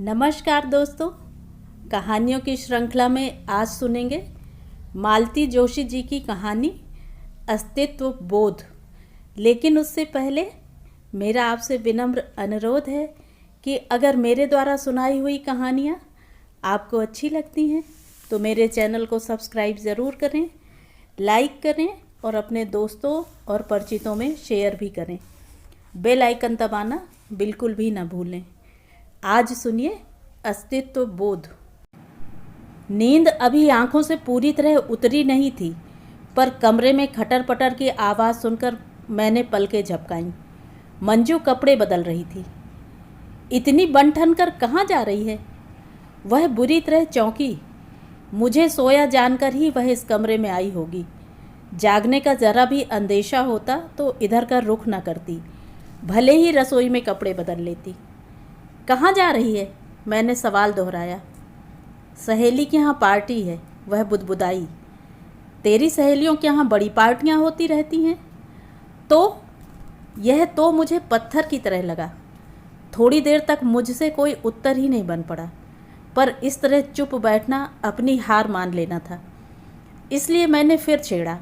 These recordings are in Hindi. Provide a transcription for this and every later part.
नमस्कार दोस्तों, कहानियों की श्रृंखला में आज सुनेंगे मालती जोशी जी की कहानी अस्तित्व बोध। लेकिन उससे पहले मेरा आपसे विनम्र अनुरोध है कि अगर मेरे द्वारा सुनाई हुई कहानियाँ आपको अच्छी लगती हैं तो मेरे चैनल को सब्सक्राइब ज़रूर करें, लाइक करें और अपने दोस्तों और परिचितों में शेयर भी करें। बेल आइकन दबाना बिल्कुल भी ना भूलें। आज सुनिए अस्तित्व बोध। नींद अभी आंखों से पूरी तरह उतरी नहीं थी, पर कमरे में खटर पटर की आवाज़ सुनकर मैंने पलकें झपकाईं। मंजू कपड़े बदल रही थी। इतनी बन ठन कर कहाँ जा रही है? वह बुरी तरह चौंकी। मुझे सोया जानकर ही वह इस कमरे में आई होगी। जागने का ज़रा भी अंदेशा होता तो इधर का रुख न करती, भले ही रसोई में कपड़े बदल लेती। कहाँ जा रही है? मैंने सवाल दोहराया। सहेली के यहाँ पार्टी है, वह बुदबुदाई। तेरी सहेलियों के यहाँ बड़ी पार्टियाँ होती रहती हैं। तो यह तो मुझे पत्थर की तरह लगा। थोड़ी देर तक मुझसे कोई उत्तर ही नहीं बन पड़ा, पर इस तरह चुप बैठना अपनी हार मान लेना था। इसलिए मैंने फिर छेड़ा,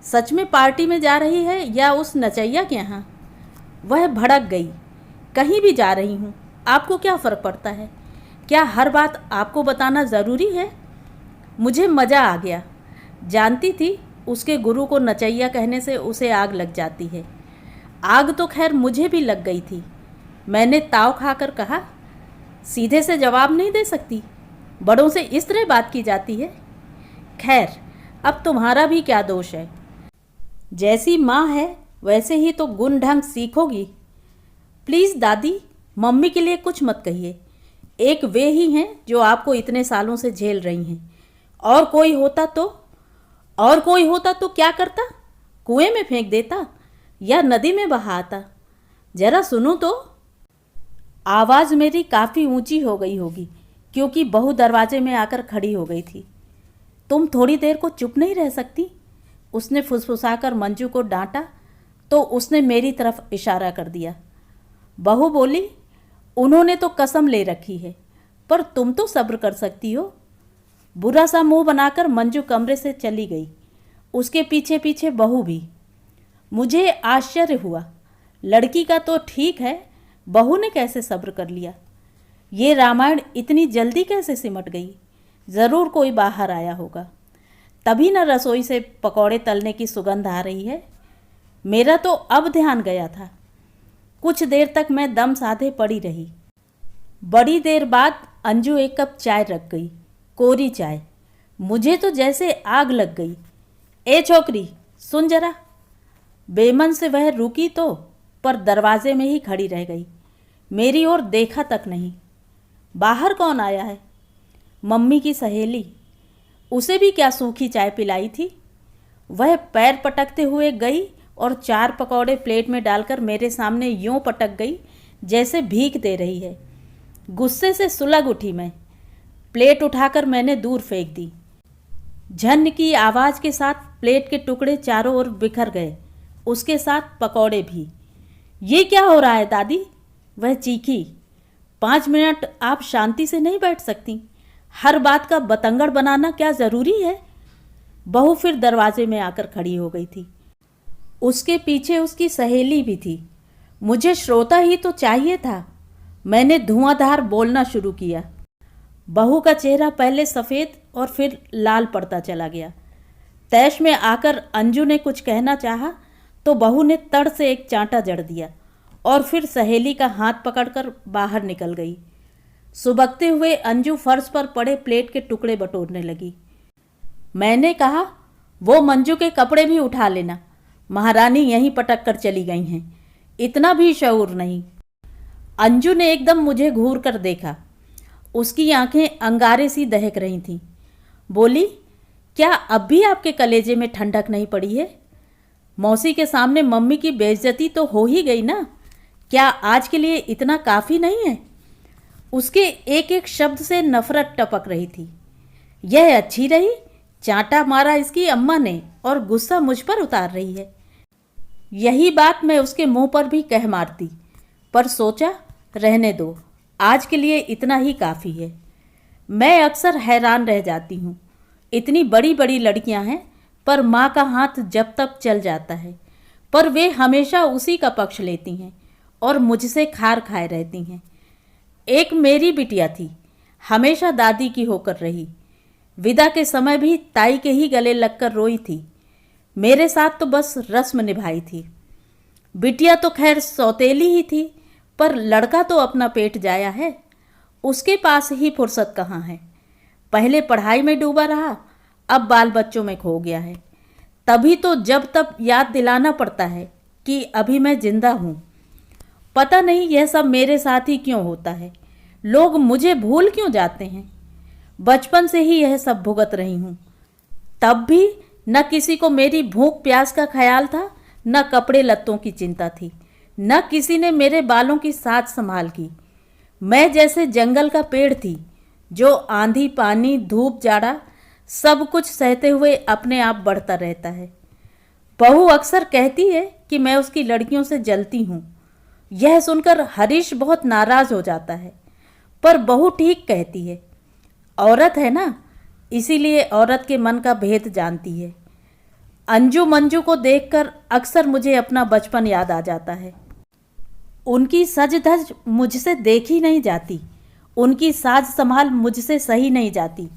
सच में पार्टी में जा रही है या उस नचैया के यहाँ? वह भड़क गई। कहीं भी जा रही हूँ, आपको क्या फ़र्क पड़ता है? क्या हर बात आपको बताना ज़रूरी है? मुझे मज़ा आ गया। जानती थी उसके गुरु को नचैया कहने से उसे आग लग जाती है। आग तो खैर मुझे भी लग गई थी। मैंने ताव खाकर कहा, सीधे से जवाब नहीं दे सकती, बड़ों से इस तरह बात की जाती है। खैर, अब तुम्हारा भी क्या दोष है? जैसी माँ है वैसे ही तो गुण ढंग सीखोगी। प्लीज़ दादी, मम्मी के लिए कुछ मत कहिए। एक वे ही हैं जो आपको इतने सालों से झेल रही हैं। और कोई होता तो क्या करता? कुएं में फेंक देता या नदी में बहाता? जरा सुनो तो। आवाज़ मेरी काफ़ी ऊंची हो गई होगी, क्योंकि बहू दरवाजे में आकर खड़ी हो गई थी। तुम थोड़ी देर को चुप नहीं रह सकती? उसने फुसफुसाकर मंजू को डांटा तो उसने मेरी तरफ इशारा कर दिया। बहू बोली, उन्होंने तो कसम ले रखी है, पर तुम तो सब्र कर सकती हो। बुरा सा मुंह बनाकर मंजू कमरे से चली गई, उसके पीछे पीछे बहू भी। मुझे आश्चर्य हुआ। लड़की का तो ठीक है, बहू ने कैसे सब्र कर लिया? ये रामायण इतनी जल्दी कैसे सिमट गई? ज़रूर कोई बाहर आया होगा, तभी न रसोई से पकौड़े तलने की सुगंध आ रही है। मेरा तो अब ध्यान गया था। कुछ देर तक मैं दम साधे पड़ी रही। बड़ी देर बाद अंजू एक कप चाय रख गई, कोरी चाय। मुझे तो जैसे आग लग गई। ए छोकरी, सुन जरा। बेमन से वह रुकी तो, पर दरवाजे में ही खड़ी रह गई। मेरी ओर देखा तक नहीं। बाहर कौन आया है? मम्मी की सहेली। उसे भी क्या सूखी चाय पिलाई थी? वह पैर पटकते हुए गई और 4 पकौड़े प्लेट में डालकर मेरे सामने यूं पटक गई जैसे भीख दे रही है। गुस्से से सुलग उठी मैं। प्लेट उठाकर मैंने दूर फेंक दी। झन की आवाज़ के साथ प्लेट के टुकड़े चारों ओर बिखर गए, उसके साथ पकौड़े भी। ये क्या हो रहा है दादी? वह चीखी। 5 मिनट आप शांति से नहीं बैठ सकती? हर बात का बतंगड़ बनाना क्या ज़रूरी है? बहू फिर दरवाजे में आकर खड़ी हो गई थी। उसके पीछे उसकी सहेली भी थी। मुझे श्रोता ही तो चाहिए था। मैंने धुआंधार बोलना शुरू किया। बहू का चेहरा पहले सफ़ेद और फिर लाल पड़ता चला गया। तैश में आकर अंजू ने कुछ कहना चाहा तो बहू ने तड़ से एक चांटा जड़ दिया और फिर सहेली का हाथ पकड़कर बाहर निकल गई। सुबकते हुए अंजू फर्श पर पड़े प्लेट के टुकड़े बटोरने लगी। मैंने कहा, वो मंजू के कपड़े भी उठा लेना, महारानी यहीं पटक कर चली गई हैं। इतना भी शऊर नहीं। अंजू ने एकदम मुझे घूर कर देखा। उसकी आंखें अंगारे सी दहक रही थीं। बोली, क्या अब भी आपके कलेजे में ठंडक नहीं पड़ी है? मौसी के सामने मम्मी की बेइज्जती तो हो ही गई ना? क्या आज के लिए इतना काफ़ी नहीं है? उसके एक एक शब्द से नफरत टपक रही थी। यह अच्छी रही, चांटा मारा इसकी अम्मा ने और गुस्सा मुझ पर उतार रही है। यही बात मैं उसके मुंह पर भी कह मारती, पर सोचा रहने दो, आज के लिए इतना ही काफ़ी है। मैं अक्सर हैरान रह जाती हूँ, इतनी बड़ी बड़ी लड़कियाँ हैं पर माँ का हाथ जब तक चल जाता है, पर वे हमेशा उसी का पक्ष लेती हैं और मुझसे खार खाए रहती हैं। एक मेरी बिटिया थी, हमेशा दादी की होकर रही। विदा के समय भी ताई के ही गले लगकर रोई थी। मेरे साथ तो बस रस्म निभाई थी। बिटिया तो खैर सौतेली ही थी, पर लड़का तो अपना पेट जाया है, उसके पास ही फुर्सत कहाँ है। पहले पढ़ाई में डूबा रहा, अब बाल बच्चों में खो गया है। तभी तो जब तब याद दिलाना पड़ता है कि अभी मैं जिंदा हूँ। पता नहीं यह सब मेरे साथ ही क्यों होता है, लोग मुझे भूल क्यों जाते हैं। बचपन से ही यह सब भुगत रही हूँ। तब भी न किसी को मेरी भूख प्यास का ख्याल था, न कपड़े लत्तों की चिंता थी, न किसी ने मेरे बालों की साज संभाल की। मैं जैसे जंगल का पेड़ थी जो आंधी पानी धूप जाड़ा सब कुछ सहते हुए अपने आप बढ़ता रहता है। बहू अक्सर कहती है कि मैं उसकी लड़कियों से जलती हूँ। यह सुनकर हरीश बहुत नाराज हो जाता है, पर बहू ठीक कहती है। औरत है ना, इसीलिए औरत के मन का भेद जानती है। अंजू मंजू को देखकर अक्सर मुझे अपना बचपन याद आ जाता है। उनकी सज धज मुझसे देखी नहीं जाती, उनकी साज संभाल मुझसे सही नहीं जाती।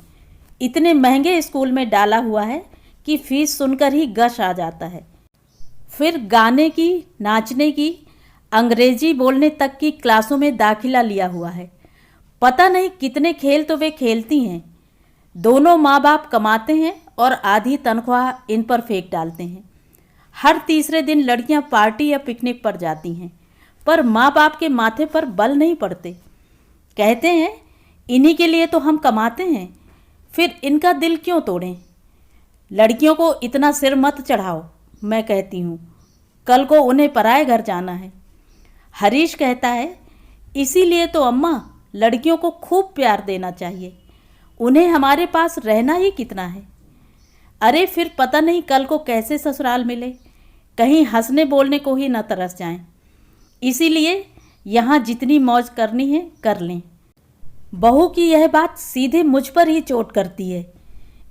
इतने महंगे स्कूल में डाला हुआ है कि फीस सुनकर ही गश आ जाता है। फिर गाने की, नाचने की, अंग्रेजी बोलने तक की क्लासों में दाखिला लिया हुआ है। पता नहीं कितने खेल तो वे खेलती हैं। दोनों माँ बाप कमाते हैं और आधी तनख्वाह इन पर फेंक डालते हैं। हर तीसरे दिन लड़कियां पार्टी या पिकनिक पर जाती हैं, पर माँ बाप के माथे पर बल नहीं पड़ते। कहते हैं इन्हीं के लिए तो हम कमाते हैं, फिर इनका दिल क्यों तोड़ें। लड़कियों को इतना सिर मत चढ़ाओ, मैं कहती हूँ, कल को उन्हें पराए घर जाना है। हरीश कहता है इसीलिए तो अम्मा लड़कियों को खूब प्यार देना चाहिए, उन्हें हमारे पास रहना ही कितना है। अरे फिर पता नहीं कल को कैसे ससुराल मिले, कहीं हंसने बोलने को ही न तरस जाएं। इसीलिए यहाँ जितनी मौज करनी है कर लें। बहू की यह बात सीधे मुझ पर ही चोट करती है।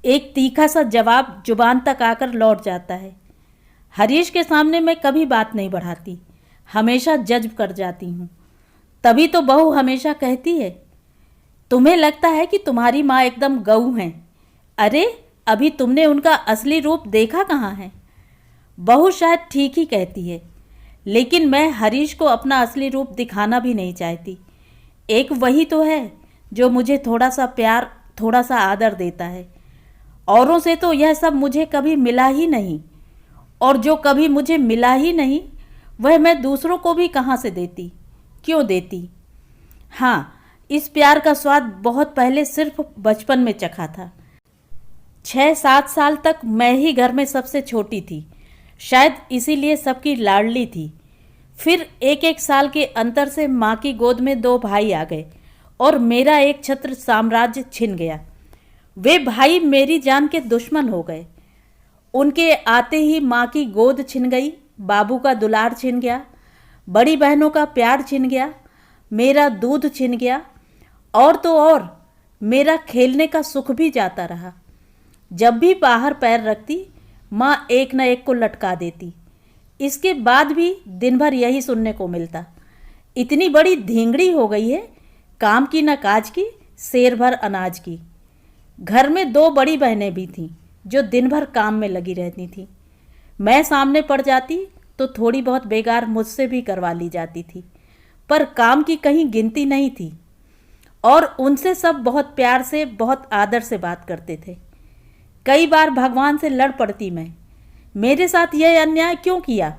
एक तीखा सा जवाब जुबान तक आकर लौट जाता है। हरीश के सामने मैं कभी बात नहीं बढ़ाती, हमेशा जज्ब कर जाती हूँ। तभी तो बहू हमेशा कहती है तुम्हें लगता है कि तुम्हारी माँ एकदम गऊ हैं। अरे अभी तुमने उनका असली रूप देखा कहाँ है। बहू शायद ठीक ही कहती है, लेकिन मैं हरीश को अपना असली रूप दिखाना भी नहीं चाहती। एक वही तो है जो मुझे थोड़ा सा प्यार, थोड़ा सा आदर देता है। औरों से तो यह सब मुझे कभी मिला ही नहीं, और जो कभी मुझे मिला ही नहीं वह मैं दूसरों को भी कहाँ से देती, क्यों देती। हाँ, इस प्यार का स्वाद बहुत पहले सिर्फ बचपन में चखा था। 6-7 साल तक मैं ही घर में सबसे छोटी थी, शायद इसीलिए सबकी लाडली थी। फिर 1-1 साल के अंतर से माँ की गोद में 2 भाई आ गए और मेरा एक छत्र साम्राज्य छिन गया। वे भाई मेरी जान के दुश्मन हो गए। उनके आते ही माँ की गोद छिन गई, बाबू का दुलार छिन गया, बड़ी बहनों का प्यार छिन गया, मेरा दूध छिन गया, और तो और मेरा खेलने का सुख भी जाता रहा। जब भी बाहर पैर रखती माँ एक न एक को लटका देती। इसके बाद भी दिन भर यही सुनने को मिलता, इतनी बड़ी धींगड़ी हो गई है, काम की न काज की, शेर भर अनाज की। घर में 2 बड़ी बहनें भी थीं जो दिन भर काम में लगी रहती थीं। मैं सामने पड़ जाती तो थोड़ी बहुत बेगार मुझसे भी करवा ली जाती थी, पर काम की कहीं गिनती नहीं थी। और उनसे सब बहुत प्यार से, बहुत आदर से बात करते थे। कई बार भगवान से लड़ पड़ती मैं, मेरे साथ यह अन्याय क्यों किया।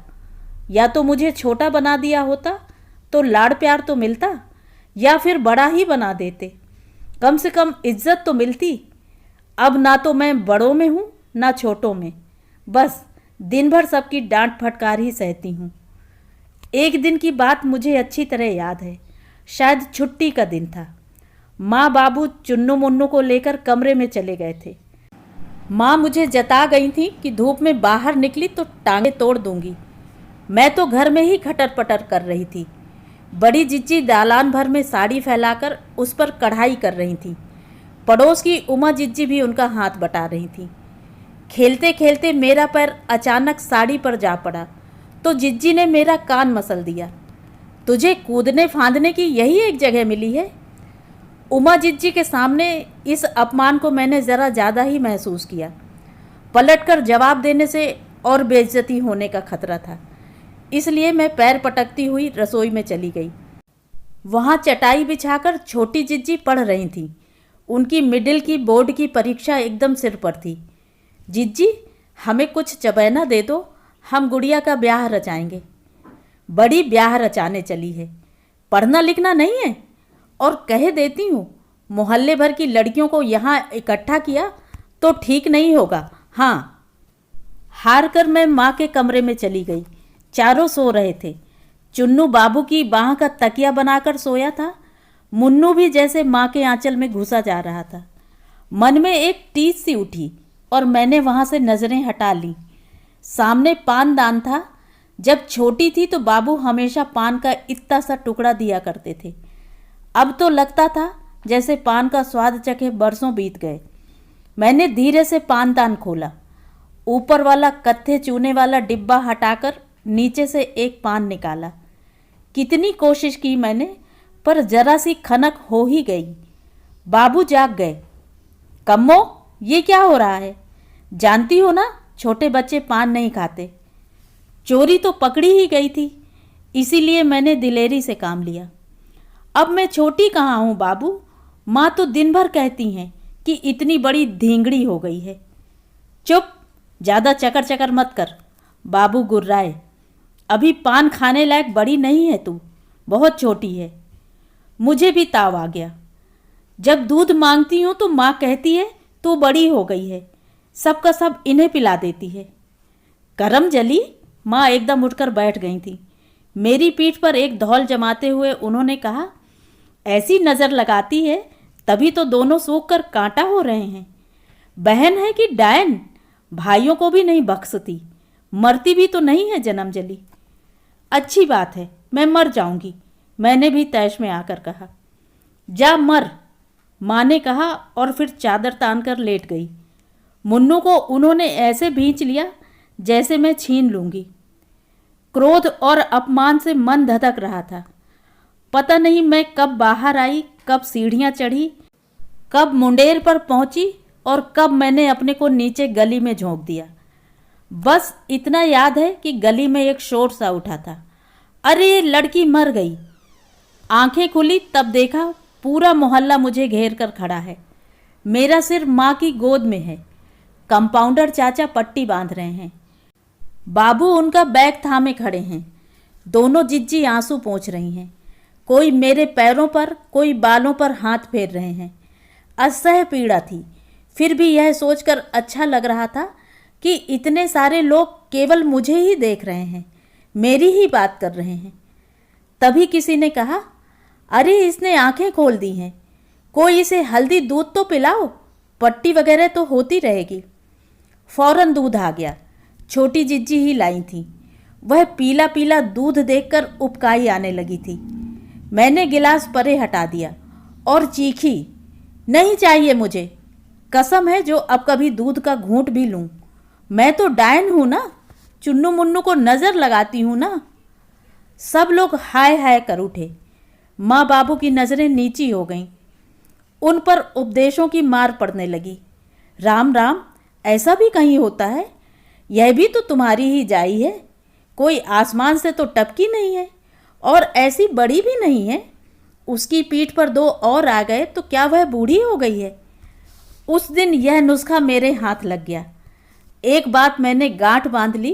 या तो मुझे छोटा बना दिया होता तो लाड़ प्यार तो मिलता, या फिर बड़ा ही बना देते, कम से कम इज्जत तो मिलती। अब ना तो मैं बड़ों में हूँ ना छोटों में, बस दिन भर सबकी डांट फटकार ही सहती हूँ। एक दिन की बात मुझे अच्छी तरह याद है, शायद छुट्टी का दिन था। माँ बाबू चुन्नू मुन्नू को लेकर कमरे में चले गए थे। माँ मुझे जता गई थी कि धूप में बाहर निकली तो टांगे तोड़ दूंगी। मैं तो घर में ही खटर पटर कर रही थी। बड़ी जिज्जी दालान भर में साड़ी फैलाकर उस पर कढ़ाई कर रही थी। पड़ोस की उमा जिज्जी भी उनका हाथ बटा रही थी। खेलते खेलते मेरा पैर अचानक साड़ी पर जा पड़ा तो जिज्जी ने मेरा कान मसल दिया। तुझे कूदने फांदने की यही एक जगह मिली है? उमा जिज्जी के सामने इस अपमान को मैंने ज़रा ज़्यादा ही महसूस किया। पलटकर जवाब देने से और बेइज्जती होने का खतरा था, इसलिए मैं पैर पटकती हुई रसोई में चली गई। वहाँ चटाई बिछाकर छोटी जिज्जी पढ़ रही थी। उनकी मिडिल की बोर्ड की परीक्षा एकदम सिर पर थी। जिज्जी, हमें कुछ चबैना दे दो, हम गुड़िया का ब्याह रचाएंगे। बड़ी ब्याह रचाने चली है, पढ़ना लिखना नहीं है। और कह देती हूँ, मोहल्ले भर की लड़कियों को यहाँ इकट्ठा किया तो ठीक नहीं होगा। हाँ। हार कर मैं माँ के कमरे में चली गई। चारों सो रहे थे। चुन्नू बाबू की बाह का तकिया बनाकर सोया था। मुन्नू भी जैसे माँ के आंचल में घुसा जा रहा था। मन में एक टीस सी उठी और मैंने वहाँ से नज़रें हटा लीं। सामने पानदान था। जब छोटी थी तो बाबू हमेशा पान का इतना सा टुकड़ा दिया करते थे। अब तो लगता था जैसे पान का स्वाद चखे बरसों बीत गए। मैंने धीरे से पानदान खोला। ऊपर वाला कत्थे चूने वाला डिब्बा हटाकर नीचे से एक पान निकाला। कितनी कोशिश की मैंने, पर जरा सी खनक हो ही गई। बाबू जाग गए। कम्मो, ये क्या हो रहा है? जानती हो ना, छोटे बच्चे पान नहीं खाते। चोरी तो पकड़ी ही गई थी, इसीलिए मैंने दिलेरी से काम लिया। अब मैं छोटी कहाँ हूँ बाबू? माँ तो दिन भर कहती हैं कि इतनी बड़ी धींगड़ी हो गई है। चुप, ज़्यादा चकर चकर मत कर। बाबू गुर्राए। अभी पान खाने लायक बड़ी नहीं है तू, बहुत छोटी है। मुझे भी ताव आ गया। जब दूध मांगती हूँ तो माँ कहती है तू बड़ी हो गई है, सबका सब इन्हें पिला देती है। करम जली। माँ एकदम उठकर बैठ गई थी। मेरी पीठ पर एक धौल जमाते हुए उन्होंने कहा, ऐसी नज़र लगाती है तभी तो दोनों सूख कर कांटा हो रहे हैं। बहन है कि डायन? भाइयों को भी नहीं बख्शती, मरती भी तो नहीं है जन्म जली। अच्छी बात है, मैं मर जाऊंगी, मैंने भी तैश में आकर कहा। जा मर, माँ ने कहा और फिर चादर तान कर लेट गई। मुन्नू को उन्होंने ऐसे भींच लिया जैसे मैं छीन लूँगी। क्रोध और अपमान से मन धधक रहा था। पता नहीं मैं कब बाहर आई, कब सीढ़ियाँ चढ़ी, कब मुंडेर पर पहुँची और कब मैंने अपने को नीचे गली में झोंक दिया। बस इतना याद है कि गली में एक शोर सा उठा था, अरे लड़की मर गई। आंखें खुली तब देखा पूरा मोहल्ला मुझे घेर कर खड़ा है। मेरा सिर माँ की गोद में है। कंपाउंडर चाचा पट्टी बांध रहे हैं। बाबू उनका बैग थामे खड़े हैं। दोनों जिज्जी आंसू पोंछ रही हैं। कोई मेरे पैरों पर, कोई बालों पर हाथ फेर रहे हैं। असह्य पीड़ा थी, फिर भी यह सोचकर अच्छा लग रहा था कि इतने सारे लोग केवल मुझे ही देख रहे हैं, मेरी ही बात कर रहे हैं। तभी किसी ने कहा, अरे इसने आंखें खोल दी हैं, कोई इसे हल्दी दूध तो पिलाओ, पट्टी वगैरह तो होती रहेगी। फौरन दूध आ गया। छोटी जिज्जी ही लाई थी। वह पीला पीला दूध देखकर उपकाई आने लगी थी। मैंने गिलास परे हटा दिया और चीखी, नहीं चाहिए मुझे, कसम है जो अब कभी दूध का घूंट भी लूं। मैं तो डायन हूं ना, चुन्नू मुन्नू को नज़र लगाती हूं ना। सब लोग हाय हाय कर उठे। माँ बाबू की नज़रें नीची हो गईं। उन पर उपदेशों की मार पड़ने लगी। राम राम, ऐसा भी कहीं होता है? यह भी तो तुम्हारी ही जाई है, कोई आसमान से तो टपकी नहीं है और ऐसी बड़ी भी नहीं है। उसकी पीठ पर दो और आ गए तो क्या वह बूढ़ी हो गई है? उस दिन यह नुस्खा मेरे हाथ लग गया। एक बात मैंने गांठ बांध ली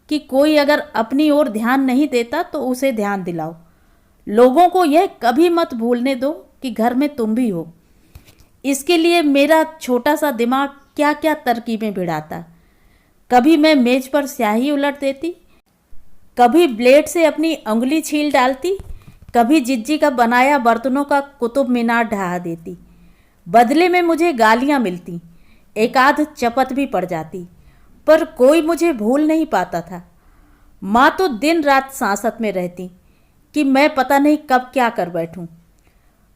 कि कोई अगर अपनी ओर ध्यान नहीं देता तो उसे ध्यान दिलाओ। लोगों को यह कभी मत भूलने दो कि घर में तुम भी हो। इसके लिए मेरा छोटा सा दिमाग क्या क्या तरकीबें भिड़ाता। कभी मैं मेज पर स्याही उलट देती, कभी ब्लेड से अपनी उंगली छील डालती, कभी जिज्जी का बनाया बर्तनों का कुतुब मीनार ढहा देती। बदले में मुझे गालियां मिलती, एक आध चपत भी पड़ जाती, पर कोई मुझे भूल नहीं पाता था। माँ तो दिन रात सांसत में रहती, कि मैं पता नहीं कब क्या कर बैठूं।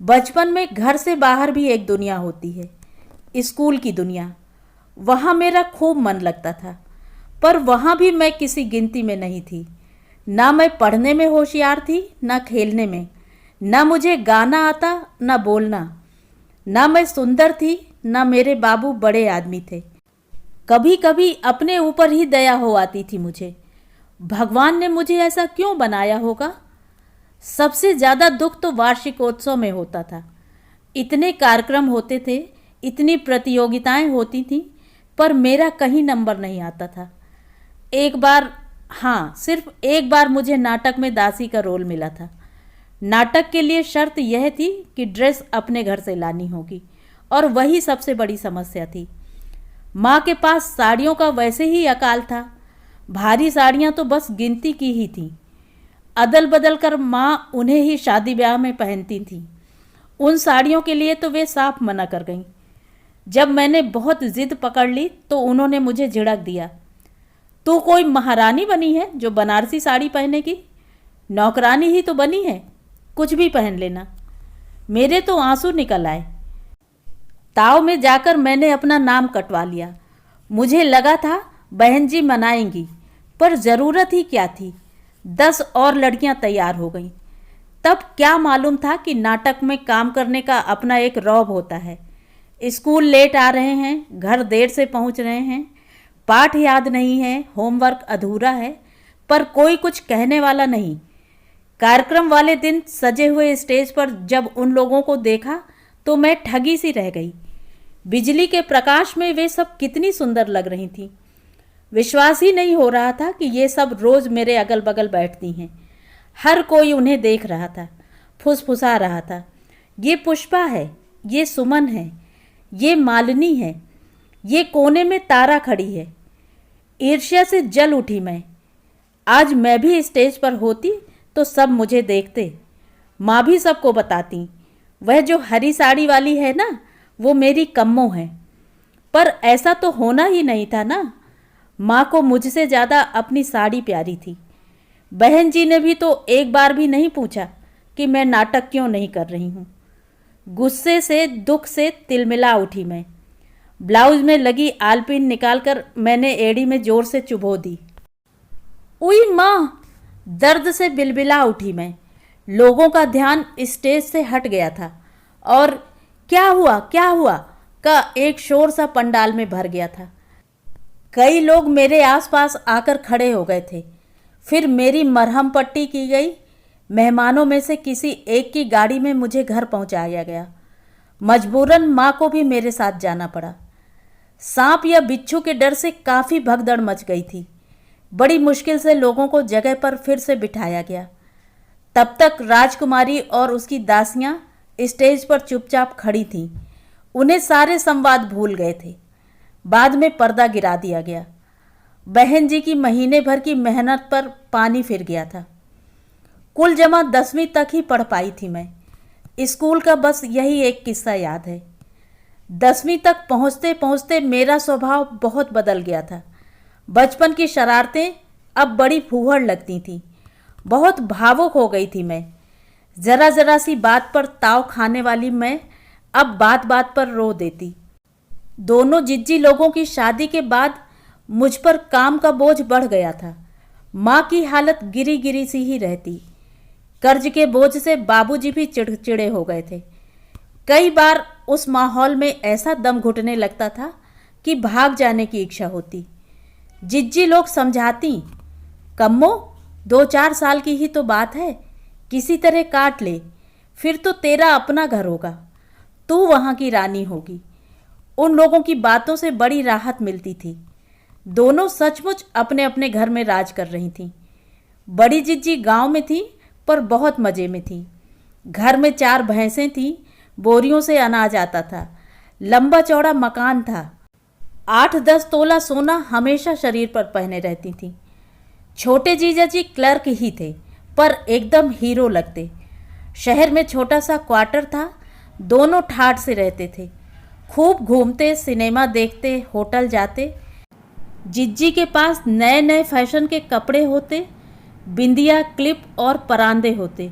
बचपन में घर से बाहर भी एक दुनिया होती है, स्कूल की दुनिया। वहाँ मेरा खूब मन लगता था, पर वहाँ भी मैं किसी गिनती में नहीं थी। ना मैं पढ़ने में होशियार थी, ना खेलने में। ना मुझे गाना आता, ना बोलना। ना मैं सुंदर थी, ना मेरे बाबू बड़े आदमी थे। कभी कभी अपने ऊपर ही दया हो आती थी मुझे। भगवान ने मुझे ऐसा क्यों बनाया होगा? सबसे ज़्यादा दुख तो वार्षिकोत्सव में होता था। इतने कार्यक्रम होते थे, इतनी प्रतियोगिताएं होती थीं, पर मेरा कहीं नंबर नहीं आता था। एक बार, हाँ सिर्फ एक बार मुझे नाटक में दासी का रोल मिला था। नाटक के लिए शर्त यह थी कि ड्रेस अपने घर से लानी होगी, और वही सबसे बड़ी समस्या थी। माँ के पास साड़ियों का वैसे ही अकाल था। भारी साड़ियाँ तो बस गिनती की ही थीं। अदल बदल कर माँ उन्हें ही शादी ब्याह में पहनती थीं। उन साड़ियों के लिए तो वे साफ मना कर गईं। जब मैंने बहुत जिद पकड़ ली तो उन्होंने मुझे झिड़क दिया, तू कोई महारानी बनी है जो बनारसी साड़ी पहनेगी? नौकरानी ही तो बनी है, कुछ भी पहन लेना। मेरे तो आंसू निकल आए। ताव में जाकर मैंने अपना नाम कटवा लिया। मुझे लगा था बहन जी मनाएंगी, पर ज़रूरत ही क्या थी। 10 और लड़कियां तैयार हो गईं। तब क्या मालूम था कि नाटक में काम करने का अपना एक रौब होता है। स्कूल लेट आ रहे हैं, घर देर से पहुंच रहे हैं, पाठ याद नहीं है, होमवर्क अधूरा है, पर कोई कुछ कहने वाला नहीं। कार्यक्रम वाले दिन सजे हुए स्टेज पर जब उन लोगों को देखा तो मैं ठगी सी रह गई। बिजली के प्रकाश में वे सब कितनी सुंदर लग रही थीं। विश्वास ही नहीं हो रहा था कि ये सब रोज़ मेरे अगल बगल बैठती हैं। हर कोई उन्हें देख रहा था, फुसफुसा रहा था, ये पुष्पा है, ये सुमन है, ये मालिनी है, ये कोने में तारा खड़ी है। ईर्ष्या से जल उठी मैं। आज मैं भी स्टेज पर होती तो सब मुझे देखते। माँ भी सबको बताती, वह जो हरी साड़ी वाली है ना, वो मेरी कम्मो है। पर ऐसा तो होना ही नहीं था ना। माँ को मुझसे ज़्यादा अपनी साड़ी प्यारी थी। बहन जी ने भी तो एक बार भी नहीं पूछा कि मैं नाटक क्यों नहीं कर रही हूँ। गुस्से से, दुख से तिलमिला उठी मैं। ब्लाउज में लगी आलपिन निकालकर मैंने एड़ी में जोर से चुभो दी। उई माँ! दर्द से बिलबिला उठी मैं। लोगों का ध्यान स्टेज से हट गया था और क्या हुआ क्या हुआ का एक शोर सा पंडाल में भर गया था। कई लोग मेरे आसपास आकर खड़े हो गए थे। फिर मेरी मरहम पट्टी की गई। मेहमानों में से किसी एक की गाड़ी में मुझे घर पहुंचाया गया। मजबूरन माँ को भी मेरे साथ जाना पड़ा। सांप या बिच्छू के डर से काफ़ी भगदड़ मच गई थी। बड़ी मुश्किल से लोगों को जगह पर फिर से बिठाया गया। तब तक राजकुमारी और उसकी दासियां स्टेज पर चुपचाप खड़ी थीं। उन्हें सारे संवाद भूल गए थे। बाद में पर्दा गिरा दिया गया। बहन जी की महीने भर की मेहनत पर पानी फिर गया था। कुल जमा 10वीं तक ही पढ़ पाई थी मैं। स्कूल का बस यही एक किस्सा याद है। 10वीं तक पहुँचते पहुँचते मेरा स्वभाव बहुत बदल गया था। बचपन की शरारतें अब बड़ी फूहड़ लगती थीं। बहुत भावुक हो गई थी मैं। ज़रा ज़रा सी बात पर ताव खाने वाली मैं अब बात बात पर रो देती। दोनों जिज्जी लोगों की शादी के बाद मुझ पर काम का बोझ बढ़ गया था। माँ की हालत गिरी गिरी सी ही रहती। कर्ज के बोझ से बाबूजी भी चिड़चिड़े हो गए थे। कई बार उस माहौल में ऐसा दम घुटने लगता था कि भाग जाने की इच्छा होती। जिज्जी लोग समझाती, कम्मो 2-4 साल की ही तो बात है, किसी तरह काट ले, फिर तो तेरा अपना घर होगा, तू वहाँ की रानी होगी। उन लोगों की बातों से बड़ी राहत मिलती थी। दोनों सचमुच अपने अपने घर में राज कर रही थीं। बड़ी जिज्जी गांव में थी पर बहुत मज़े में थी। घर में 4 भैंसें थीं, बोरियों से अनाज आता था, लंबा चौड़ा मकान था। 8-10 तोला सोना हमेशा शरीर पर पहने रहती थीं। छोटे जीजा जी क्लर्क ही थे, पर एकदम हीरो लगते। शहर में छोटा सा क्वार्टर था, दोनों ठाठ से रहते थे। खूब घूमते, सिनेमा देखते, होटल जाते। जिज्जी के पास नए नए फैशन के कपड़े होते, बिंदिया, क्लिप और परांदे होते।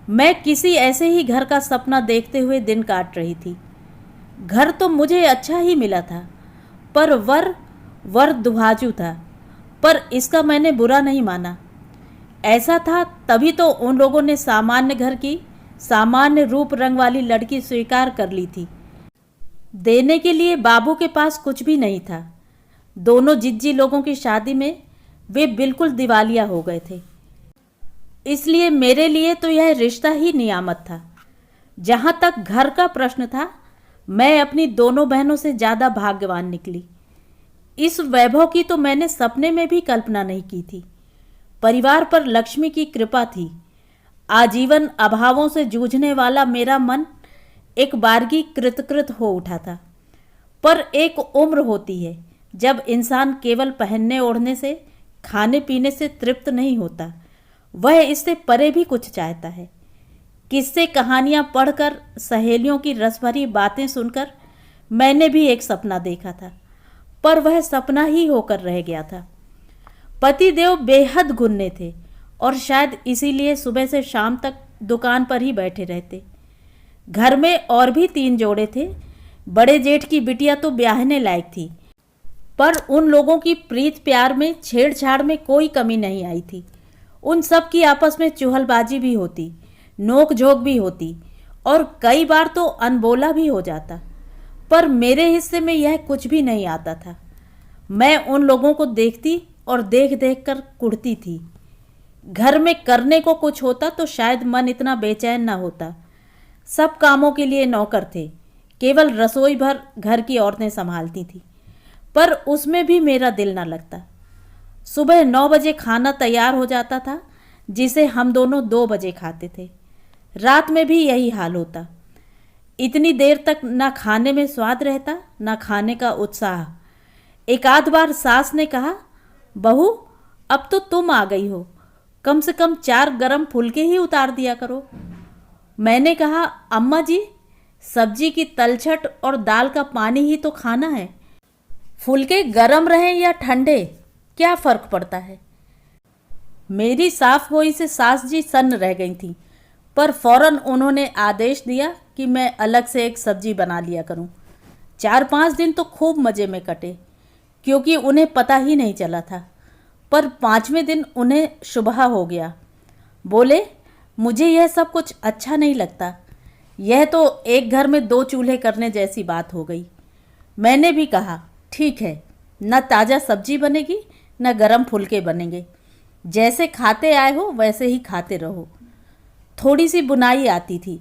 मैं किसी ऐसे ही घर का सपना देखते हुए दिन काट रही थी। घर तो मुझे अच्छा ही मिला था, पर वर दुहाजू था। पर इसका मैंने बुरा नहीं माना। ऐसा था तभी तो उन लोगों ने सामान्य घर की सामान्य रूप रंग वाली लड़की स्वीकार कर ली थी। देने के लिए बाबू के पास कुछ भी नहीं था। दोनों जिज्जी लोगों की शादी में वे बिल्कुल दिवालिया हो गए थे। इसलिए मेरे लिए तो यह रिश्ता ही नियामत था। जहाँ तक घर का प्रश्न था, मैं अपनी दोनों बहनों से ज़्यादा भाग्यवान निकली। इस वैभव की तो मैंने सपने में भी कल्पना नहीं की थी। परिवार पर लक्ष्मी की कृपा थी। आजीवन अभावों से जूझने वाला मेरा मन एक बारगी कृतकृत हो उठा था। पर एक उम्र होती है जब इंसान केवल पहनने ओढ़ने से, खाने पीने से तृप्त नहीं होता, वह इससे परे भी कुछ चाहता है। किस्से कहानियाँ पढ़कर, सहेलियों की रसभरी बातें सुनकर मैंने भी एक सपना देखा था, पर वह सपना ही होकर रह गया था। पतिदेव बेहद गुन्ने थे और शायद इसीलिए सुबह से शाम तक दुकान पर ही बैठे रहते। घर में और भी 3 जोड़े थे। बड़े जेठ की बिटिया तो ब्याहने लायक थी, पर उन लोगों की प्रीत प्यार में, छेड़छाड़ में कोई कमी नहीं आई थी। उन सब की आपस में चुहलबाजी भी होती, नोक झोंक भी होती और कई बार तो अनबोला भी हो जाता। पर मेरे हिस्से में यह कुछ भी नहीं आता था। मैं उन लोगों को देखती और देख देख कर कुढ़ती थी। घर में करने को कुछ होता तो शायद मन इतना बेचैन ना होता। सब कामों के लिए नौकर थे, केवल रसोई भर घर की औरतें संभालती थी, पर उसमें भी मेरा दिल ना लगता। सुबह 9 बजे खाना तैयार हो जाता था, जिसे हम दोनों 2 बजे खाते थे। रात में भी यही हाल होता। इतनी देर तक ना खाने में स्वाद रहता, ना खाने का उत्साह। एक आध बार सास ने कहा, बहू अब तो तुम आ गई हो, कम से कम 4 गरम फुलके ही उतार दिया करो। मैंने कहा, अम्मा जी, सब्जी की तलछट और दाल का पानी ही तो खाना है। फुलके गरम रहें या ठंडे, क्या फ़र्क पड़ता है। मेरी साफ गोई से सास जी सन्न रह गई थीं, पर फौरन उन्होंने आदेश दिया कि मैं अलग से एक सब्जी बना लिया करूं। 4-5 दिन तो खूब मज़े में कटे, क्योंकि उन्हें पता ही नहीं चला था। पर 5वें दिन उन्हें शुबहा हो गया। बोले, मुझे यह सब कुछ अच्छा नहीं लगता। यह तो एक घर में 2 चूल्हे करने जैसी बात हो गई। मैंने भी कहा, ठीक है, न ताज़ा सब्जी बनेगी न गरम फुलके बनेंगे। जैसे खाते आए हो वैसे ही खाते रहो। थोड़ी सी बुनाई आती थी,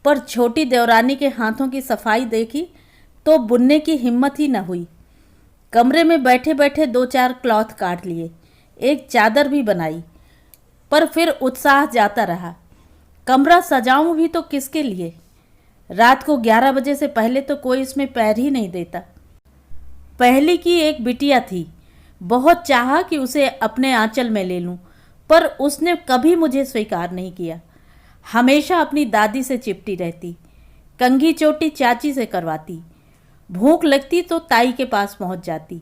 पर छोटी देवरानी के हाथों की सफाई देखी तो बुनने की हिम्मत ही न हुई। कमरे में बैठे बैठे 2-4 क्लॉथ काट लिए, एक चादर भी बनाई, पर फिर उत्साह जाता रहा। कमरा सजाऊं भी तो किसके लिए। रात को 11 बजे से पहले तो कोई इसमें पैर ही नहीं देता। पहली की एक बिटिया थी, बहुत चाहा कि उसे अपने आंचल में ले लूं, पर उसने कभी मुझे स्वीकार नहीं किया। हमेशा अपनी दादी से चिपटी रहती, कंघी चोटी चाची से करवाती, भूख लगती तो ताई के पास पहुंच जाती।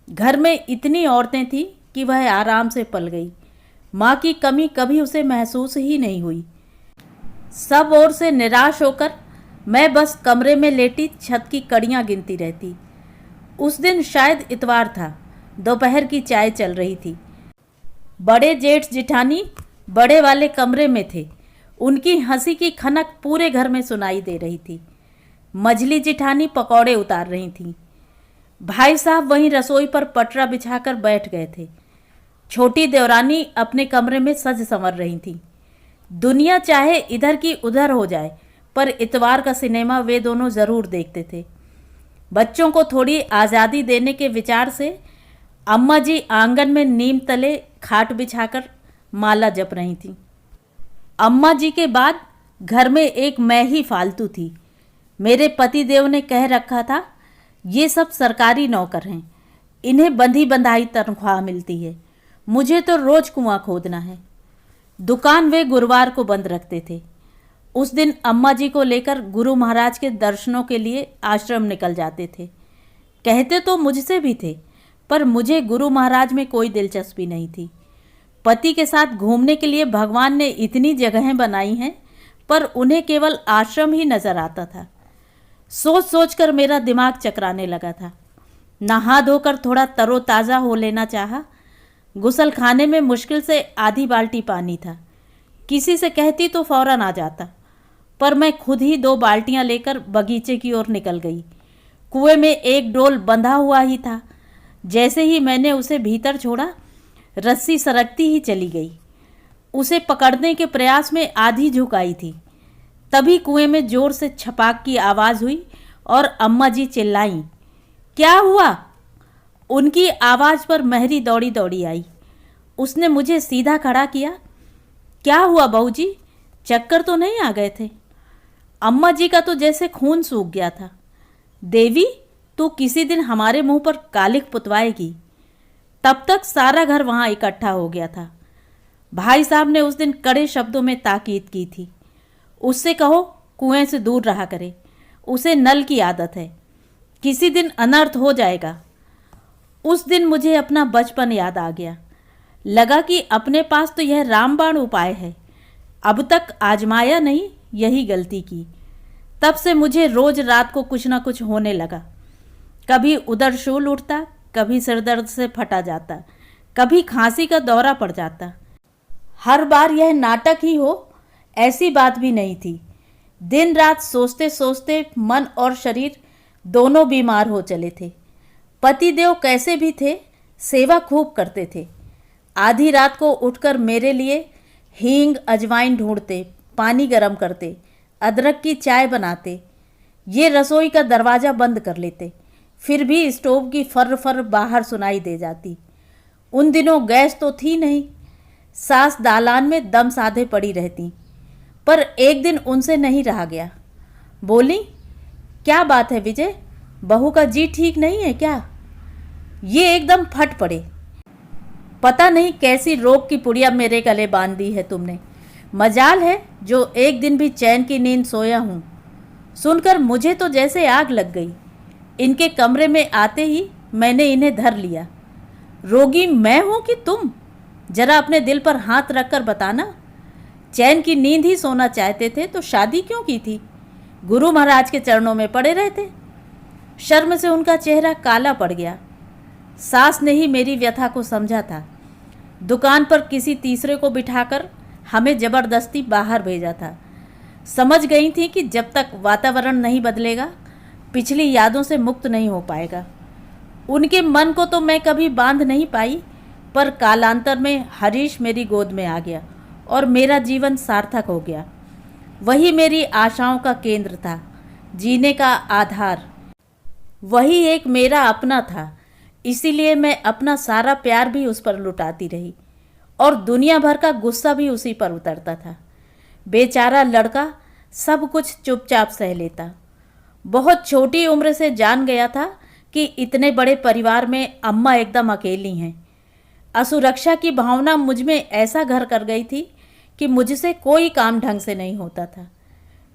घर में इतनी औरतें थीं कि वह आराम से पल गई। माँ की कमी कभी उसे महसूस ही नहीं हुई। सब ओर से निराश होकर मैं बस कमरे में लेटी छत की कड़ियाँ गिनती रहती। उस दिन शायद इतवार था, दोपहर की चाय चल रही थी। बड़े जेठ जिठानी बड़े वाले कमरे में थे। उनकी हंसी की खनक पूरे घर में सुनाई दे रही थी। मझली जिठानी पकौड़े उतार रही थीं। भाई साहब वहीं रसोई पर पटरा बिछाकर बैठ गए थे। छोटी देवरानी अपने कमरे में सज संवर रही थी। दुनिया चाहे इधर की उधर हो जाए, पर इतवार का सिनेमा वे दोनों ज़रूर देखते थे। बच्चों को थोड़ी आज़ादी देने के विचार से अम्मा जी आंगन में नीम तले खाट बिछाकर माला जप रही थीं। अम्मा जी के बाद घर में एक मैं ही फालतू थी। मेरे पति देव ने कह रखा था, ये सब सरकारी नौकर हैं, इन्हें बंधी बंधाई तनख्वाह मिलती है, मुझे तो रोज़ कुआं खोदना है। दुकान वे गुरुवार को बंद रखते थे। उस दिन अम्मा जी को लेकर गुरु महाराज के दर्शनों के लिए आश्रम निकल जाते थे। कहते तो मुझसे भी थे, पर मुझे गुरु महाराज में कोई दिलचस्पी नहीं थी। पति के साथ घूमने के लिए भगवान ने इतनी जगहें बनाई हैं, पर उन्हें केवल आश्रम ही नजर आता था। सोच सोच कर मेरा दिमाग चकराने लगा था। नहा धोकर थोड़ा तरोताज़ा हो लेना चाहा। गुसल खाने में मुश्किल से आधी बाल्टी पानी था। किसी से कहती तो फौरन आ जाता, पर मैं खुद ही 2 बाल्टियां लेकर बगीचे की ओर निकल गई। कुएं में एक डोल बंधा हुआ ही था। जैसे ही मैंने उसे भीतर छोड़ा, रस्सी सरकती ही चली गई। उसे पकड़ने के प्रयास में आधी झुकाई थी। तभी कुएं में जोर से छपाक की आवाज़ हुई और अम्मा जी चिल्लाईं, क्या हुआ? उनकी आवाज़ पर महरी दौड़ी दौड़ी आई। उसने मुझे सीधा खड़ा किया। क्या हुआ बहू जी, चक्कर तो नहीं आ गए थे? अम्मा जी का तो जैसे खून सूख गया था। देवी, तू किसी दिन हमारे मुंह पर कालिख पुतवाएगी। तब तक सारा घर वहाँ इकट्ठा हो गया था। भाई साहब ने उस दिन कड़े शब्दों में ताकीद की थी। उससे कहो कुएं से दूर रहा करे, उसे नल की आदत है, किसी दिन अनर्थ हो जाएगा। उस दिन मुझे अपना बचपन याद आ गया। लगा कि अपने पास तो यह रामबाण उपाय है, अब तक आजमाया नहीं, यही गलती की। तब से मुझे रोज रात को कुछ ना कुछ होने लगा। कभी उदर शूल उठता, कभी सिरदर्द से फटा जाता, कभी खांसी का दौरा पड़ जाता। हर बार यह नाटक ही हो ऐसी बात भी नहीं थी। दिन रात सोचते सोचते मन और शरीर दोनों बीमार हो चले थे। पतिदेव कैसे भी थे, सेवा खूब करते थे। आधी रात को उठकर मेरे लिए हींग अजवाइन ढूंढते, पानी गर्म करते, अदरक की चाय बनाते। ये रसोई का दरवाज़ा बंद कर लेते, फिर भी स्टोव की फर्र फर्र बाहर सुनाई दे जाती। उन दिनों गैस तो थी नहीं। सास दालान में दम साधे पड़ी रहती। पर एक दिन उनसे नहीं रहा गया। बोली, क्या बात है विजय, बहू का जी ठीक नहीं है क्या? ये एकदम फट पड़े। पता नहीं कैसी रोग की पुड़िया मेरे गले बांध दी है तुमने। मजाल है जो एक दिन भी चैन की नींद सोया हूँ। सुनकर मुझे तो जैसे आग लग गई। इनके कमरे में आते ही मैंने इन्हें धर लिया। रोगी मैं हूँ कि तुम? जरा अपने दिल पर हाथ रखकर बताना। चैन की नींद ही सोना चाहते थे तो शादी क्यों की थी? गुरु महाराज के चरणों में पड़े रहते। शर्म से उनका चेहरा काला पड़ गया। सास ने ही मेरी व्यथा को समझा था। दुकान पर किसी तीसरे को बिठाकर हमें जबरदस्ती बाहर भेजा था। समझ गई थी कि जब तक वातावरण नहीं बदलेगा, पिछली यादों से मुक्त नहीं हो पाएगा। उनके मन को तो मैं कभी बांध नहीं पाई, पर कालांतर में हरीश मेरी गोद में आ गया और मेरा जीवन सार्थक हो गया। वही मेरी आशाओं का केंद्र था, जीने का आधार। वही एक मेरा अपना था। इसीलिए मैं अपना सारा प्यार भी उस पर लुटाती रही और दुनिया भर का गुस्सा भी उसी पर उतरता था। बेचारा लड़का सब कुछ चुपचाप सह लेता। बहुत छोटी उम्र से जान गया था कि इतने बड़े परिवार में अम्मा एकदम अकेली हैं। असुरक्षा की भावना मुझ में ऐसा घर कर गई थी कि मुझसे कोई काम ढंग से नहीं होता था।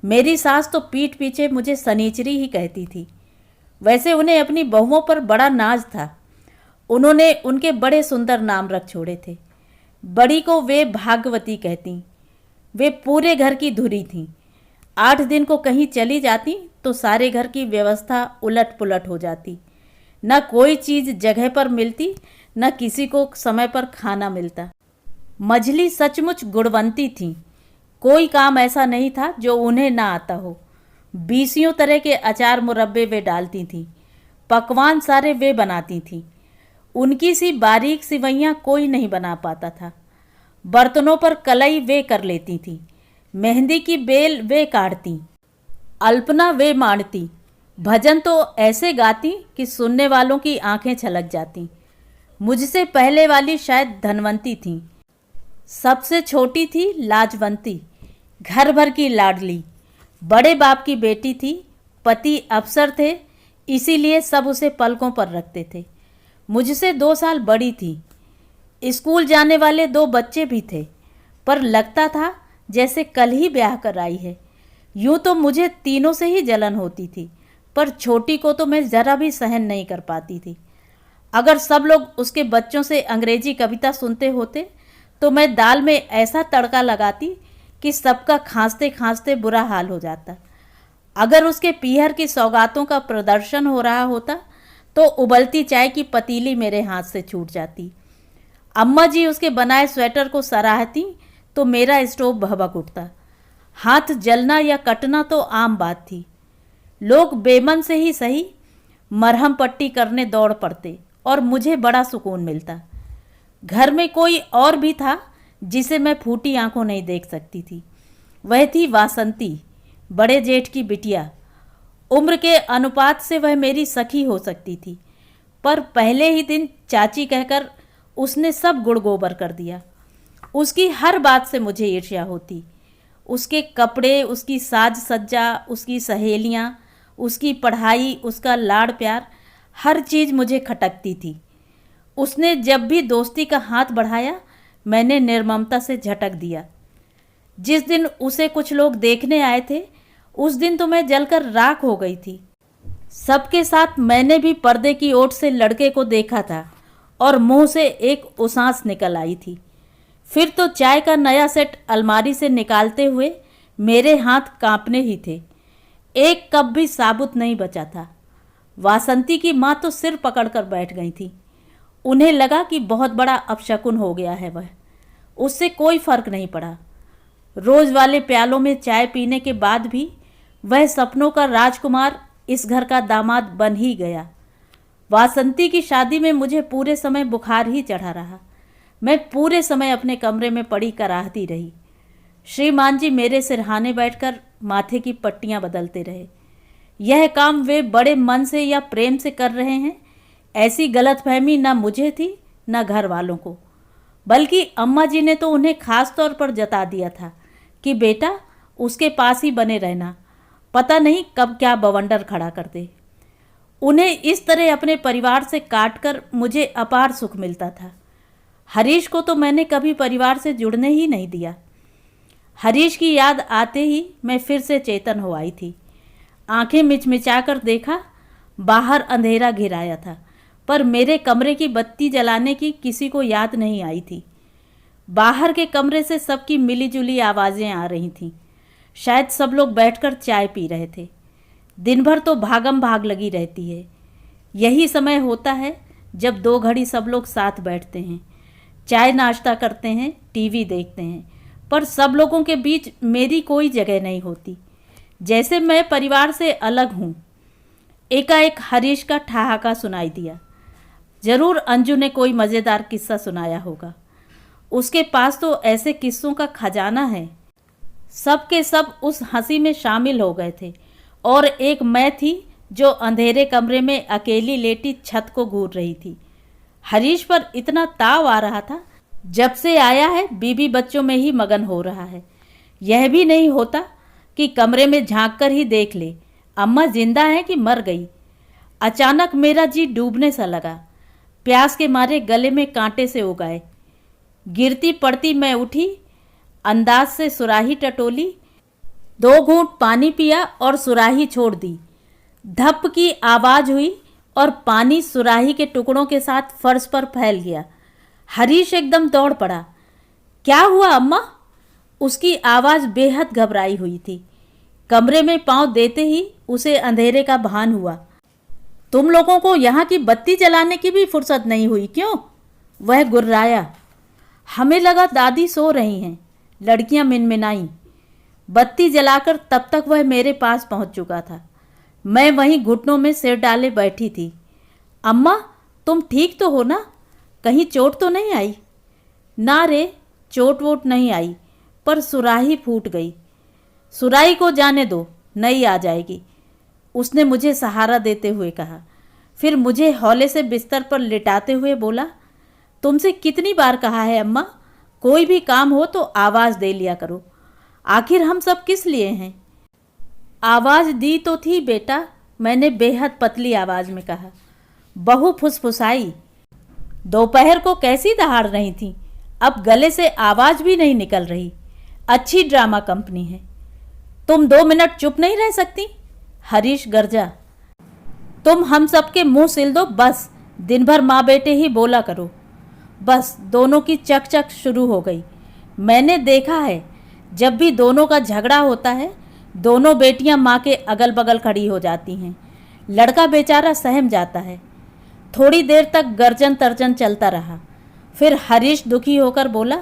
मेरी सास तो पीठ पीछे मुझे सनीचरी ही कहती थी। वैसे उन्हें अपनी बहुओं पर बड़ा नाज था। उन्होंने उनके बड़े सुंदर नाम रख छोड़े थे। बड़ी को वे भाग्यवती कहती। वे पूरे घर की धुरी थीं। 8 दिन को कहीं चली जाती तो सारे घर की व्यवस्था उलट पुलट हो जाती। न कोई चीज़ जगह पर मिलती, न किसी को समय पर खाना मिलता। मझली सचमुच गुणवंती थीं। कोई काम ऐसा नहीं था जो उन्हें ना आता हो। 20 तरह के अचार मुरब्बे वे डालती थीं। पकवान सारे वे बनाती थीं। उनकी सी बारीक सिवैयाँ कोई नहीं बना पाता था। बर्तनों पर कलई वे कर लेती थीं। मेहंदी की बेल वे काटती, अल्पना वे मांडती। भजन तो ऐसे गाती कि सुनने वालों की आंखें छलक जाती। मुझसे पहले वाली शायद धनवंती थीं। सबसे छोटी थी लाजवंती, घर भर की लाडली। बड़े बाप की बेटी थी, पति अफसर थे, इसीलिए सब उसे पलकों पर रखते थे। मुझसे 2 साल बड़ी थी। स्कूल जाने वाले 2 बच्चे भी थे, पर लगता था जैसे कल ही ब्याह कर आई है। यूँ तो मुझे तीनों से ही जलन होती थी, पर छोटी को तो मैं ज़रा भी सहन नहीं कर पाती थी। अगर सब लोग उसके बच्चों से अंग्रेजी कविता सुनते होते तो मैं दाल में ऐसा तड़का लगाती कि सबका खांसते खांसते बुरा हाल हो जाता। अगर उसके पीहर की सौगातों का प्रदर्शन हो रहा होता तो उबलती चाय की पतीली मेरे हाथ से छूट जाती। अम्मा जी उसके बनाए स्वेटर को सराहती तो मेरा स्टोव भभक उठता। हाथ जलना या कटना तो आम बात थी। लोग बेमन से ही सही मरहम पट्टी करने दौड़ पड़ते और मुझे बड़ा सुकून मिलता। घर में कोई और भी था जिसे मैं फूटी आंखों नहीं देख सकती थी। वह थी वासंती, बड़े जेठ की बिटिया। उम्र के अनुपात से वह मेरी सखी हो सकती थी, पर पहले ही दिन चाची कहकर उसने सब गुड़ गोबर कर दिया। उसकी हर बात से मुझे ईर्ष्या होती। उसके कपड़े, उसकी साज सज्जा, उसकी सहेलियाँ, उसकी पढ़ाई, उसका लाड़ प्यार, हर चीज़ मुझे खटकती थी। उसने जब भी दोस्ती का हाथ बढ़ाया मैंने निर्ममता से झटक दिया। जिस दिन उसे कुछ लोग देखने आए थे उस दिन तो मैं जलकर राख हो गई थी। सबके साथ मैंने भी पर्दे की ओट से लड़के को देखा था और मुंह से एक उसांस निकल आई थी। फिर तो चाय का नया सेट अलमारी से निकालते हुए मेरे हाथ कांपने ही थे। एक कप भी साबुत नहीं बचा था। वासंती की माँ तो सिर पकड़कर बैठ गई थी। उन्हें लगा कि बहुत बड़ा अपशकुन हो गया है वह। उससे कोई फर्क नहीं पड़ा। रोज वाले प्यालों में चाय पीने के बाद भी वह सपनों का राजकुमार इस घर का दामाद बन ही गया। वासंती की शादी में मुझे पूरे समय बुखार ही चढ़ा रहा। मैं पूरे समय अपने कमरे में पड़ी कराहती रही। श्रीमान जी मेरे सिरहाने बैठकर माथे की पट्टियां बदलते रहे। यह काम वे बड़े मन से या प्रेम से कर रहे हैं, ऐसी गलतफहमी न मुझे थी न घर वालों को। बल्कि अम्मा जी ने तो उन्हें खास तौर पर जता दिया था कि बेटा उसके पास ही बने रहना, पता नहीं कब क्या बवंडर खड़ा कर दे। उन्हें इस तरह अपने परिवार से काटकर मुझे अपार सुख मिलता था। हरीश को तो मैंने कभी परिवार से जुड़ने ही नहीं दिया। हरीश की याद आते ही मैं फिर से चेतन हो आई थी। आंखें मिचमिचाकर देखा, बाहर अंधेरा घिराया था, पर मेरे कमरे की बत्ती जलाने की किसी को याद नहीं आई थी। बाहर के कमरे से सबकी मिलीजुली आवाज़ें आ रही थीं। शायद सब लोग बैठकर चाय पी रहे थे। दिन भर तो भागम भाग लगी रहती है। यही समय होता है जब 2 घड़ी सब लोग साथ बैठते हैं, चाय नाश्ता करते हैं, टीवी देखते हैं, पर सब लोगों के बीच मेरी कोई जगह नहीं होती, जैसे मैं परिवार से अलग हूँ। एकाएक हरीश का ठहाका सुनाई दिया। जरूर अंजू ने कोई मज़ेदार किस्सा सुनाया होगा। उसके पास तो ऐसे किस्सों का खजाना है। सब के सब उस हंसी में शामिल हो गए थे और एक मैं थी जो अंधेरे कमरे में अकेली लेटी छत को घूर रही थी। हरीश पर इतना ताव आ रहा था, जब से आया है बीबी बच्चों में ही मगन हो रहा है। यह भी नहीं होता कि कमरे में झांक कर ही देख ले अम्मा जिंदा है कि मर गई। अचानक मेरा जी डूबने सा लगा। प्यास के मारे गले में कांटे से उगाए। गिरती पड़ती मैं उठी, अंदाज से सुराही टटोली, 2 घूंट पानी पिया और सुराही छोड़ दी। धप की आवाज़ हुई और पानी सुराही के टुकड़ों के साथ फर्श पर फैल गया। हरीश एकदम दौड़ पड़ा। क्या हुआ अम्मा? उसकी आवाज़ बेहद घबराई हुई थी। कमरे में पांव देते ही उसे अंधेरे का भान हुआ। तुम लोगों को यहाँ की बत्ती जलाने की भी फुर्सत नहीं हुई क्यों? वह गुर्राया। हमें लगा दादी सो रही हैं, लड़कियां मिनमिनाई। बत्ती जलाकर तब तक वह मेरे पास पहुंच चुका था। मैं वहीं घुटनों में सिर डाले बैठी थी। अम्मा तुम ठीक तो हो ना? कहीं चोट तो नहीं आई? ना रे, चोट वोट नहीं आई, पर सुराही फूट गई। सुराही को जाने दो, नई आ जाएगी, उसने मुझे सहारा देते हुए कहा। फिर मुझे हौले से बिस्तर पर लिटाते हुए बोला, तुमसे कितनी बार कहा है अम्मा, कोई भी काम हो तो आवाज़ दे लिया करो। आखिर हम सब किस लिए हैं? आवाज़ दी तो थी बेटा, मैंने बेहद पतली आवाज़ में कहा। बहू फुसफुसाई। दोपहर को कैसी दहाड़ रही थी, अब गले से आवाज़ भी नहीं निकल रही। अच्छी ड्रामा कंपनी है। तुम 2 मिनट चुप नहीं रह सकती? हरीश गरजा। तुम हम सब के मुंह सिल दो बस, दिन भर माँ बेटे ही बोला करो। बस दोनों की चकचक शुरू हो गई। मैंने देखा है, जब भी दोनों का झगड़ा होता है, दोनों बेटियां माँ के अगल बगल खड़ी हो जाती हैं। लड़का बेचारा सहम जाता है। थोड़ी देर तक गर्जन तर्जन चलता रहा। फिर हरीश दुखी होकर बोला,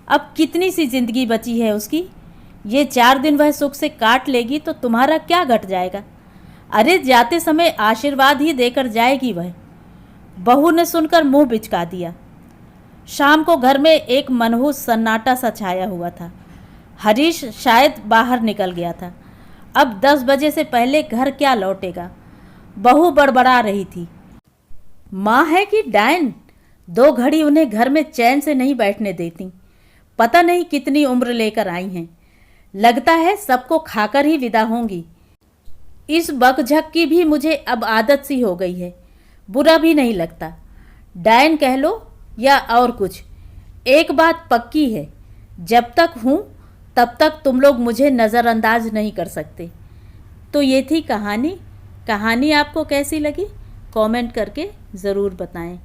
अब कितनी सी जिंदगी बची है उसकी, ये 4 दिन वह सुख से काट लेगी तो तुम्हारा क्या घट जाएगा। अरे जाते समय आशीर्वाद ही देकर जाएगी वह। बहू ने सुनकर मुंह बिचका दिया। शाम को घर में एक मनहूस सन्नाटा सा छाया हुआ था। हरीश शायद बाहर निकल गया था। अब 10 बजे से पहले घर क्या लौटेगा। बहू बड़बड़ा रही थी, माँ है कि डायन, 2 घड़ी उन्हें घर में चैन से नहीं बैठने देती। पता नहीं कितनी उम्र लेकर आई हैं। लगता है सबको खाकर ही विदा होंगी। इस बकझक की भी मुझे अब आदत सी हो गई है। बुरा भी नहीं लगता। डायन कह लो या और कुछ, एक बात पक्की है, जब तक हूँ तब तक तुम लोग मुझे नज़रअंदाज नहीं कर सकते। तो ये थी कहानी। कहानी आपको कैसी लगी कमेंट करके ज़रूर बताएं।